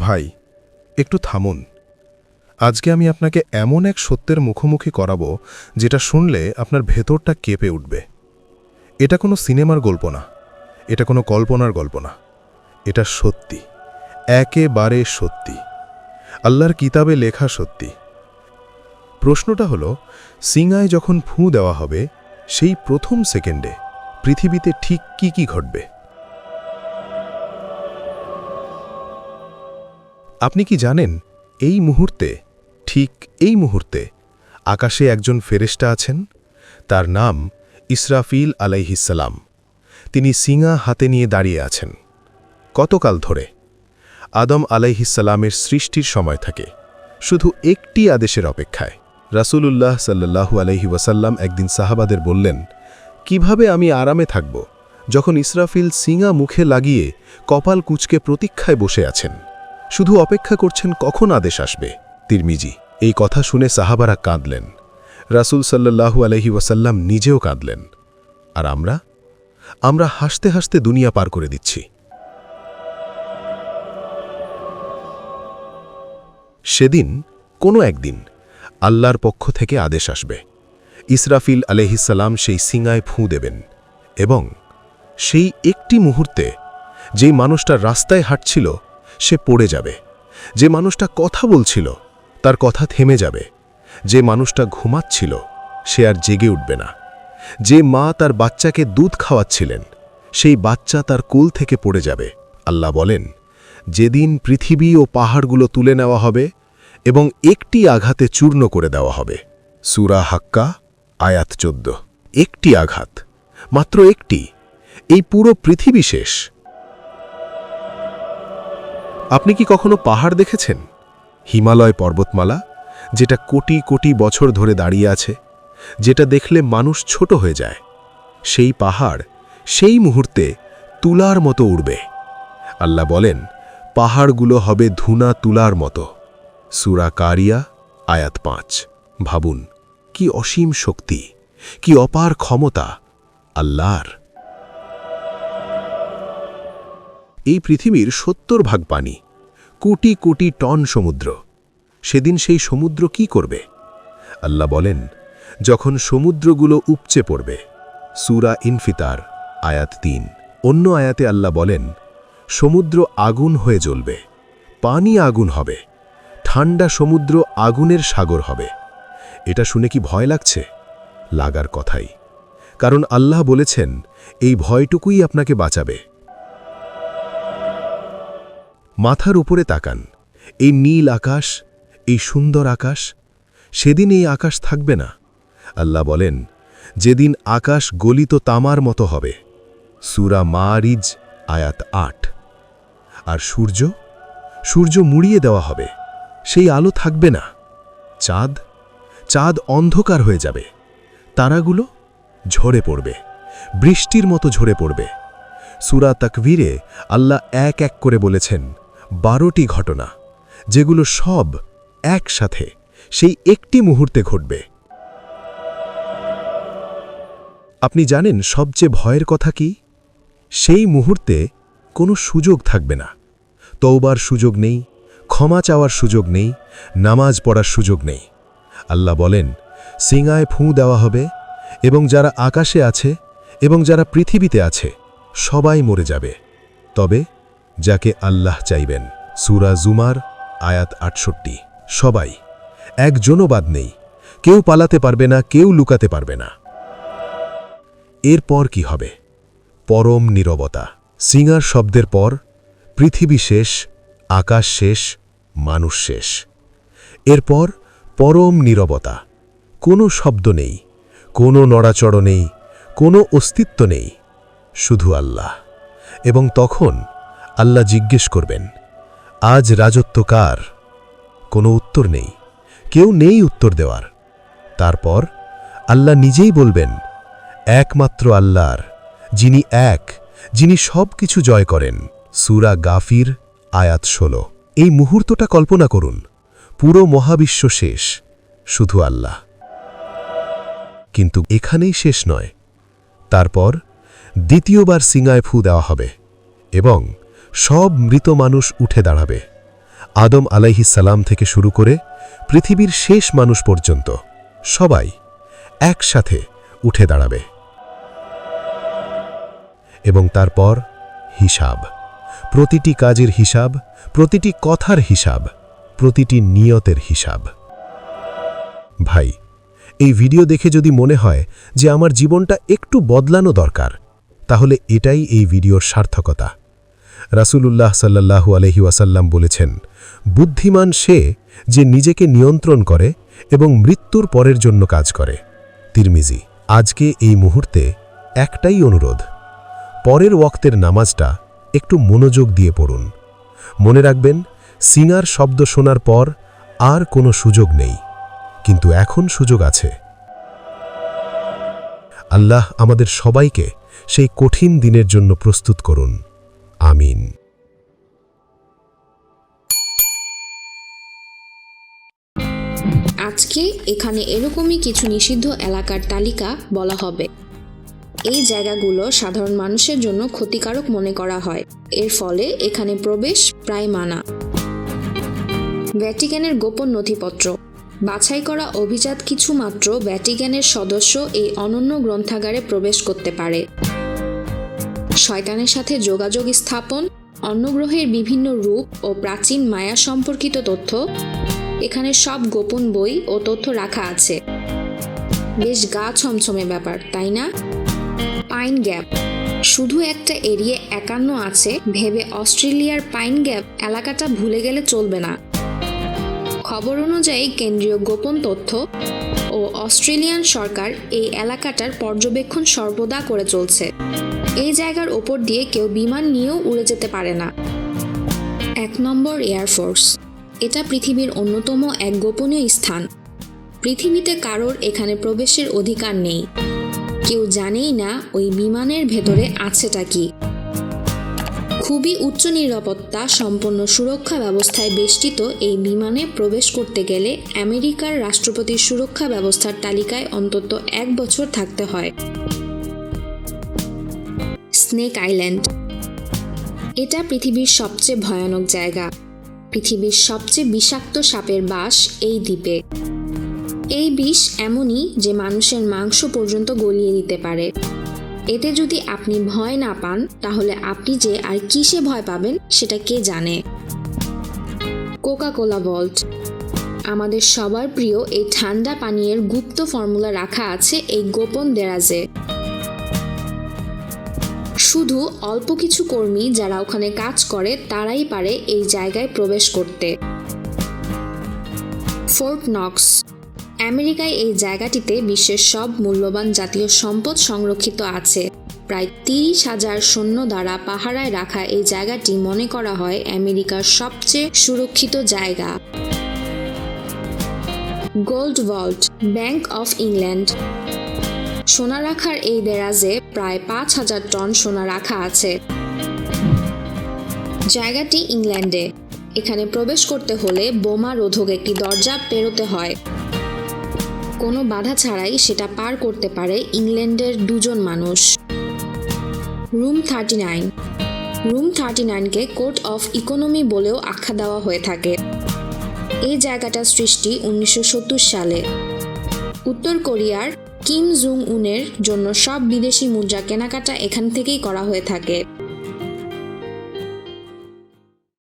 ভাই, একটু থামুন। আজকে আমি আপনাকে এমন এক সত্যের মুখোমুখি করাবো যেটা শুনলে আপনার ভেতরটা কেঁপে উঠবে। এটা কোনো সিনেমার গল্প না, এটা কোনো কল্পনার গল্প না, এটা সত্যি, একেবারে সত্যি, আল্লাহর কিতাবে লেখা সত্যি। প্রশ্নটা হলো, সিঙায় যখন ফু দেওয়া হবে সেই প্রথম সেকেন্ডে পৃথিবীতে ঠিক কি ঘটবে? আপনি কি জানেন এই মুহূর্তে, ঠিক এই মুহূর্তে আকাশে একজন ফেরেশতা আছেন? তার নাম ইসরাফিল আলাইহিসসালাম। তিনি সিঙা হাতে নিয়ে দাঁড়িয়ে আছেন। কতকাল ধরে? আদম আলাইহিসসালামের সৃষ্টির সময় থেকে, শুধু একটি আদেশের অপেক্ষায়। রাসূলুল্লাহ সাল্লাল্লাহু আলাইহি ওয়াসাল্লাম একদিন সাহাবাদের বললেন, কিভাবে আমি আরামে থাকব যখন ইসরাফিল সিঙা মুখে লাগিয়ে কপাল কুঁচকে প্রতীক্ষায় বসে আছেন, শুধু অপেক্ষা করছেন কখন আদেশ আসবে। তিরমিজি। এই কথা শুনে সাহাবারা কাঁদলেন। রাসূল সাল্লাল্লাহু আলাইহি ওয়াসাল্লাম নিজেও কাঁদলেন। আর আমরা হাসতে হাসতে দুনিয়া পার করে দিচ্ছি। সেদিন কোনো একদিন আল্লাহর পক্ষ থেকে আদেশ আসবে। ইসরাফিল আলাইহিসসালাম সেই সিঙায় ফু দেবেন এবং সেই একটি মুহূর্তে যেই মানুষটা রাস্তায় হাঁটছিল সে পড়ে যাবে, যে মানুষটা কথা বলছিল তার কথা থেমে যাবে, যে মানুষটা ঘুমাচ্ছিল সে আর জেগে উঠবে না, যে মা তার বাচ্চাকে দুধ খাওয়াচ্ছিলেন সেই বাচ্চা তার কোল থেকে পড়ে যাবে। আল্লাহ বলেন, যেদিন পৃথিবী ও পাহাড়গুলো তুলে নেওয়া হবে এবং একটি আঘাতে চূর্ণ করে দেওয়া হবে। সূরা হাক্কা আয়াত 14। একটি আঘাত, মাত্র একটি, এই পুরো পৃথিবী শেষ। আপনি কি কখনো পাহাড় দেখেছেন? হিমালয় পর্বতমালা, যেটা কোটি কোটি বছর ধরে দাঁড়িয়ে আছে, যেটা দেখলে মানুষ ছোট হয়ে যায়। সেই পাহাড় সেই মুহূর্তে তুলার মতো উড়বে। আল্লাহ বলেন, পাহাড়গুলো হবে ধুনা তুলার মতো। সূরা কারিয়া আয়াত 5। ভাবুন, কি অসীম শক্তি, কি অপার ক্ষমতা আল্লাহর। এই পৃথিবীর 70% পানি, কোটি কোটি টন সমুদ্র। সেদিন সেই সমুদ্র কি করবে? আল্লাহ বলেন, যখন সমুদ্রগুলো উপচে পড়বে। সূরা ইনফিতার আয়াত 3। অন্য আয়াতে আল্লাহ বলেন, সমুদ্র আগুন হয়ে জ্বলবে, পানি আগুন হবে, ঠান্ডা সমুদ্র আগুনের সাগর হবে। এটা শুনে কি ভয় লাগছে? লাগার কথাই, কারণ আল্লাহ বলেছেন এই ভয়টুকুই আপনাকে বাঁচাবে। মাথার উপরে তাকান, এই নীল আকাশ, এই সুন্দর আকাশ, সেদিন এই আকাশ থাকবে না। আল্লাহ বলেন, যেদিন আকাশ গলিত তামার মতো হবে। সূরা মাআরিজ আয়াত 8। আর সূর্য মুড়িয়ে দেওয়া হবে, সেই আলো থাকবে না। চাঁদ অন্ধকার হয়ে যাবে, তারাগুলো ঝরে পড়বে, বৃষ্টির মতো ঝরে পড়বে। সূরা তাকবীরে আল্লাহ এক এক করে বলেছেন 12টি ঘটনা, যেগুলো সব একসাথে সেই একটি মুহূর্তে ঘটবে। আপনি জানেন সবচেয়ে ভয়ের কথা কি? সেই মুহূর্তে কোনো সুযোগ থাকবে না। তওবার সুযোগ নেই, ক্ষমা চাওয়ার সুযোগ নেই, নামাজ পড়ার সুযোগ নেই। আল্লাহ বলেন, সিঙায় ফু দেওয়া হবে এবং যারা আকাশে আছে এবং যারা পৃথিবীতে আছে সবাই মরে যাবে, তবে যাকে আল্লাহ চাইবেন। সূরা জুমার আয়াত 68। সবাই, একজনও বাদ নেই, কেউ পালাতে পারবে না, কেউ লুকাতে পারবে না। এরপর কি হবে? পরম নীরবতা। সিঙার শব্দের পর পৃথিবী শেষ, আকাশ শেষ, মানুষ শেষ। এরপর পরম নীরবতা, কোনো শব্দ নেই, কোনো নড়াচড় নেই, কোনো অস্তিত্ব নেই, শুধু আল্লাহ। এবং তখন আল্লাহ জিজ্ঞেস করবেন, আজ রাজত্ব কার? কোনো উত্তর নেই, কেউ নেই উত্তর দেওয়ার। তারপর আল্লাহ নিজেই বলবেন, একমাত্র আল্লাহর, যিনি এক, যিনি সব কিছু জয় করেন। সূরা গাফির আয়াত 16। এই মুহূর্তটা কল্পনা করুন, পুরো মহাবিশ্ব শেষ, শুধু আল্লাহ। কিন্তু এখানেই শেষ নয়। তারপর দ্বিতীয়বার সিঙায় ফু দেওয়া হবে এবং সব মৃত মানুষ উঠে দাঁড়াবে। আদম আলাইহিস সালাম থেকে শুরু করে পৃথিবীর শেষ মানুষ পর্যন্ত সবাই একসাথে উঠে দাঁড়াবে। এবং তারপর হিসাব, প্রতিটি কাজের হিসাব, প্রতিটি কথার হিসাব, প্রতিটি নিয়তের হিসাব। ভাই, এই ভিডিও দেখে যদি মনে হয় যে আমার জীবনটা একটু বদলানো দরকার, তাহলে এটাই এই ভিডিওর সার্থকতা। রাসূলুল্লাহ সাল্লাল্লাহু আলাইহি ওয়াসাল্লাম বলেছেন, বুদ্ধিমান সে যে নিজেকে নিয়ন্ত্রণ করে এবং মৃত্যুর পরের জন্য কাজ করে। তিরমিজি। আজকে এই মুহূর্তে একটাই অনুরোধ, পরের ওয়াক্তের নামাজটা একটু মনোযোগ দিয়ে পড়ুন। মনে রাখবেন, সিঙ্গার শব্দ শোনার পর আর কোনো সুযোগ নেই, কিন্তু এখন সুযোগ আছে। আল্লাহ আমাদের সবাইকে সেই কঠিন দিনের জন্য প্রস্তুত করুন। আমিন। আজকে এখানে এরকমই কিছু নিষিদ্ধ এলাকার তালিকা বলা হবে। এই জায়গাগুলো সাধারণ মানুষের জন্য ক্ষতিকারক মনে করা হয়, এর ফলে এখানে প্রবেশ প্রায় মানা। ভ্যাটিকানের গোপন নথিপত্র। বাছাই করা অভিজাত কিছু মাত্র ভ্যাটিকানের সদস্য এই অনন্য গ্রন্থাগারে প্রবেশ করতে পারে। শয়তানের সাথে যোগাযোগ স্থাপন, অন্য গ্রহের বিভিন্ন রূপ ও প্রাচীন মায়া সম্পর্কিত তথ্য। এখানে সব গোপন বই ও তথ্য রাখা আছে। বেশ গা ছমছমে ব্যাপার, তাই না? Pine gap. শুধু একটা এরিয়া 51 আছে ভেবে অস্ট্রেলিয়ার পাইন গ্যাপ এলাকাটা ভুলে গেলে চলবে না। খবর অনুযায়ী কেন্দ্রীয় গোপন তথ্য ও অস্ট্রেলিয়ান সরকার এই এলাকাটার পর্যবেক্ষণ সর্বদা করে চলছে। এই জায়গার ওপর দিয়ে কেউ বিমান নিয়েও উড়ে যেতে পারে না। 1 নম্বর এয়ারফোর্স। এটা পৃথিবীর অন্যতম এক গোপনীয় স্থান। পৃথিবীতে কারোর এখানে প্রবেশের অধিকার নেই। কেউ জানেই না ওই বিমানের ভেতরে আছেটা কি। খুবই উচ্চ নিরাপত্তা সম্পন্ন সুরক্ষা ব্যবস্থায় বেষ্টিত এই বিমানে প্রবেশ করতে গেলে আমেরিকার রাষ্ট্রপতির সুরক্ষা ব্যবস্থার তালিকায় অন্তত 1 বছর থাকতে হয়। Snake island. এটা পৃথিবীর সবচেয়ে ভয়ানক জায়গা। পৃথিবীর সবচেয়ে বিষাক্ত সাপের বাস এই দ্বীপে। এই বিষ এমনই যে মানুষের মাংস পর্যন্ত গলিয়ে দিতে পারে। এতে যদি আপনি ভয় না পান, তাহলে আপনি যে আর কিসে ভয় পাবেন সেটা কে জানে। Coca Cola vault. আমাদের সবার প্রিয় এই ঠান্ডা পানীয়ের গুপ্ত ফর্মুলা রাখা আছে এই গোপন দেরাজে। শুধু অল্প কিছু কর্মী যারা ওখানে কাজ করে তারাই পারে এই জায়গায় প্রবেশ করতে। Fort Knox. আমেরিকায় এই জায়গাটিতে বিশ্বের সব মূল্যবান জাতীয় সম্পদ সংরক্ষিত আছে। প্রায় 30,000 সৈন্য দ্বারা পাহারায় রাখা এই জায়গাটি মনে করা হয় আমেরিকার সবচেয়ে সুরক্ষিত জায়গা। Gold vault, bank of England. সোনা রাখার এই দেরাজে প্রায় 5,000 টন সোনা রাখা আছে। জায়গাটি ইংল্যান্ডে। এখানে প্রবেশ করতে হলে বোমা রোধক একটি দরজা পেরোতে হয়। কোনো বাধা ছাড়াই সেটা পার করতে পারে ইংল্যান্ডের 2 জন মানুষ। রুম 39। রুম 39কে কোর্ট অফ ইকোনমি বলেও আখ্যা দেওয়া হয়ে থাকে। এই জায়গাটার সৃষ্টি 1970 সালে। উত্তর কোরিয়ার কিম জং উনের জন্য সব বিদেশি মুদ্রা কেনাকাটা এখান থেকেই করা হয়ে থাকে।